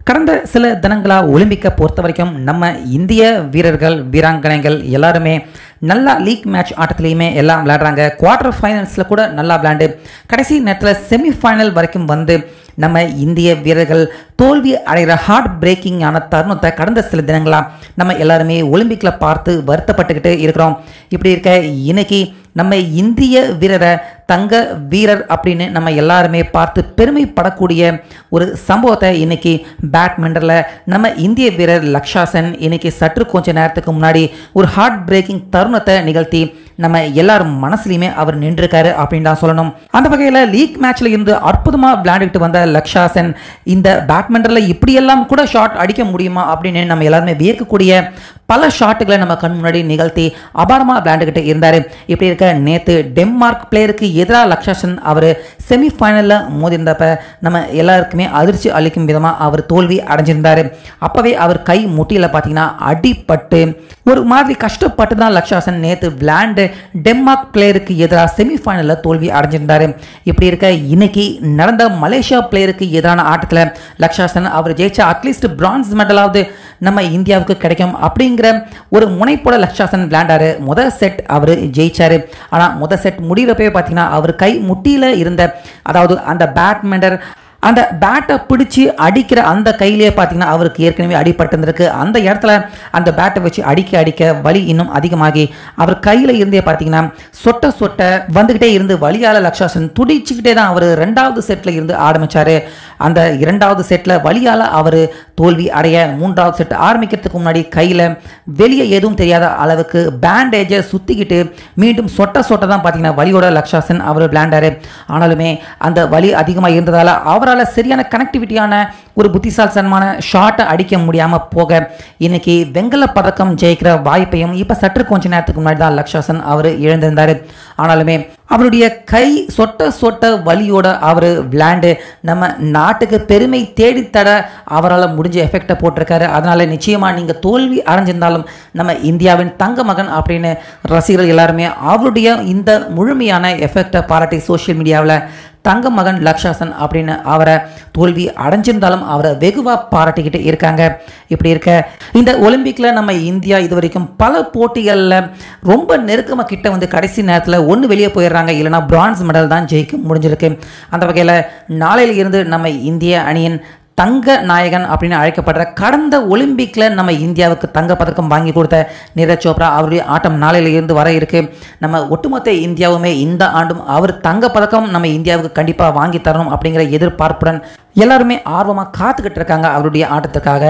கடந்த சில தினங்களாக ஒலிம்பிக்கை பொறுத்த வரைக்கும் நம்ம இந்திய வீரர்கள் வீராங்கனைகள் எல்லாருமே நல்லா லீக் மேட்ச் ஆட்டத்திலையுமே எல்லாம் விளையாடுறாங்க. குவார்டர் ஃபைனல்ஸில் கூட நல்லா விளையாண்டு கடைசி நேரத்தில் செமிஃபைனல் வரைக்கும் வந்து நம்ம இந்திய வீரர்கள் தோல்வி அடைகிற ஹார்ட் பிரேக்கிங்கான தருணத்தை கடந்த சில தினங்களாக நம்ம எல்லாருமே ஒலிம்பிக்கில் பார்த்து வருத்தப்பட்டுக்கிட்டு இருக்கிறோம். இப்படி இருக்க இன்னைக்கு நம்ம இந்திய வீரரை தங்க வீரர் அப்படின்னு நம்ம எல்லாருமே பார்த்து பெருமைப்படக்கூடிய ஒரு சம்பவத்தை இன்னைக்கு பேட்மிண்டனில் நம்ம இந்திய வீரர் லக்ஷா சென் இன்னைக்கு சற்று கொஞ்ச நேரத்துக்கு முன்னாடி ஒரு ஹார்ட் பிரேக்கிங் தருணத்தை நிகழ்த்தி நம்ம எல்லாரும் மனசுலையுமே அவர் நின்றுருக்காரு அப்படின்னு தான் சொல்லணும். அந்த வகையில் லீக் மேட்ச்ல இருந்து அற்புதமாக விளையாண்டுக்கிட்டு வந்த லக்ஷா சென் இந்த பேட்மிண்டனில் இப்படியெல்லாம் கூட ஷாட் அடிக்க முடியுமா அப்படின்னு நம்ம எல்லாருமே வியக்கக்கூடிய பல ஷாட்டுகளை நம்ம கண் முன்னாடி நிகழ்த்தி அபாரமாக விளையாண்டுக்கிட்டு இருந்தார். இப்படி இருக்க நேற்று டென்மார்க் பிளேயருக்கு எதிராக லக்ஷா சென் அவர் செமிஃபைனலில் மோதிருந்தப்ப நம்ம எல்லாருக்குமே அதிர்ச்சி அளிக்கும் விதமாக அவர் தோல்வி அடைஞ்சிருந்தார். அப்போவே அவர் கை முட்டியில் பார்த்தீங்கன்னா அடிப்பட்டு ஒரு மாதிரி கஷ்டப்பட்டு தான் லக்ஷா சென் நேற்று விளையாண்டு டென்மார்க் பிளேயருக்கு எதிராக செமிஃபைனலில் தோல்வி அடைஞ்சிருந்தார். இப்படி இருக்க இன்னைக்கு நடந்த மலேசியா பிளேயருக்கு எதிரான ஆட்டத்தில் லக்ஷா சென் அவர் ஜெயிச்சா அட்லீஸ்ட் பிரான்ஸ் மெடலாவது நம்ம இந்தியாவுக்கு கிடைக்கும் அப்படிங்கிற ஒரு முனைப்போட லக்ஷா சென் விளையாண்டாரு. முதல் செட் அவர் ஜெயிச்சாரு. ஆனால் முதல் செட் முடிகிறப்பவே பார்த்தீங்கன்னா அவர் கை முட்டியில் இருந்த அதாவது அந்த பேட்மிண்டர் அந்த பேட்டை பிடிச்சி அடிக்கிற அந்த கையிலேயே பார்த்தீங்கன்னா அவருக்கு ஏற்கனவே அடிபட்டிருந்திருக்கு. அந்த இடத்துல அந்த பேட்டை வச்சு அடிக்க வலி இன்னும் அதிகமாகி அவர் கையில் இருந்தே பார்த்தீங்கன்னா சொட்ட வந்துக்கிட்டே இருந்து வலியால் லக்ஷா சென் துடிச்சுக்கிட்டே தான் அவர் 2வது செட்டில் இருந்து ஆரம்பித்தார். அந்த 2வது செட்டில் வலியால் அவர் தோல்வி அடைய 3வது செட் ஆரம்பிக்கிறதுக்கு முன்னாடி கையில் வெளியே எதுவும் தெரியாத அளவுக்கு பேண்டேஜை சுற்றிக்கிட்டு மீண்டும் சொட்ட தான் பார்த்தீங்கன்னா வலியோட லக்ஷா சென் அவர் விளையாண்டார். ஆனாலுமே அந்த வலி அதிகமாக இருந்ததால் அவரால் சரியான கனெக்டிவிட்டியான ஒரு புத்திசாலித்தனமான ஷாட்டை அடிக்க முடியாமல் போக இன்னைக்கு வெங்கல பதக்கம் ஜெயிக்கிற வாய்ப்பையும் இப்போ சற்று கொஞ்ச நேரத்துக்கு முன்னாடி தான் லக்ஷா சென் அவர் இழந்திருந்தார். ஆனாலுமே அவருடைய கை சொட்ட வலியோட அவர் விளையாண்டு நம்ம நாட்டுக்கு பெருமை தேடித்தட அவரால் முடிஞ்ச எஃபெக்டை போட்டிருக்காரு. அதனால நிச்சயமாக நீங்கள் தோல்வி அடைஞ்சிருந்தாலும் நம்ம இந்தியாவின் தங்க மகன் அப்படின்னு ரசிகர்கள் எல்லாருமே அவருடைய இந்த முழுமையான எஃபெக்டை பாராட்டி சோஷியல் மீடியாவில் தங்க மகன் லக்ஷா சென் அப்படின்னு அவரை தோல்வி அடைஞ்சிருந்தாலும் அவரை வெகுவாக பாராட்டிக்கிட்டு இருக்காங்க. இப்படி இருக்க இந்த ஒலிம்பிக்கில் நம்ம இந்தியா இது வரைக்கும் பல போட்டிகளில் ரொம்ப நெருக்கமாக கிட்ட வந்து கடைசி நேரத்தில் ஒன்று வெளியே போயிடுறாங்க, இல்லைனா பிரான்ஸ் மெடல் தான் ஜெயிக்க முடிஞ்சிருக்கு. அந்த வகையில் நாளையில இருந்து நம்ம இந்திய அணியின் தங்க நாயகன் அப்படின்னு அழைக்கப்படுற கடந்த ஒலிம்பிக்கில் நம்ம இந்தியாவுக்கு தங்க பதக்கம் வாங்கி கொடுத்த நீரஜ் சோப்ரா அவருடைய ஆட்டம் நாளையில இருந்து வர இருக்கு. நம்ம ஒட்டுமொத்த இந்தியாவுமே இந்த ஆண்டும் அவர் தங்க பதக்கம் நம்ம இந்தியாவுக்கு கண்டிப்பாக வாங்கி தரணும் அப்படிங்கிற எதிர்பார்ப்புடன் எல்லாருமே ஆர்வமாக காத்துக்கிட்டு இருக்காங்க அவருடைய ஆட்டத்துக்காக.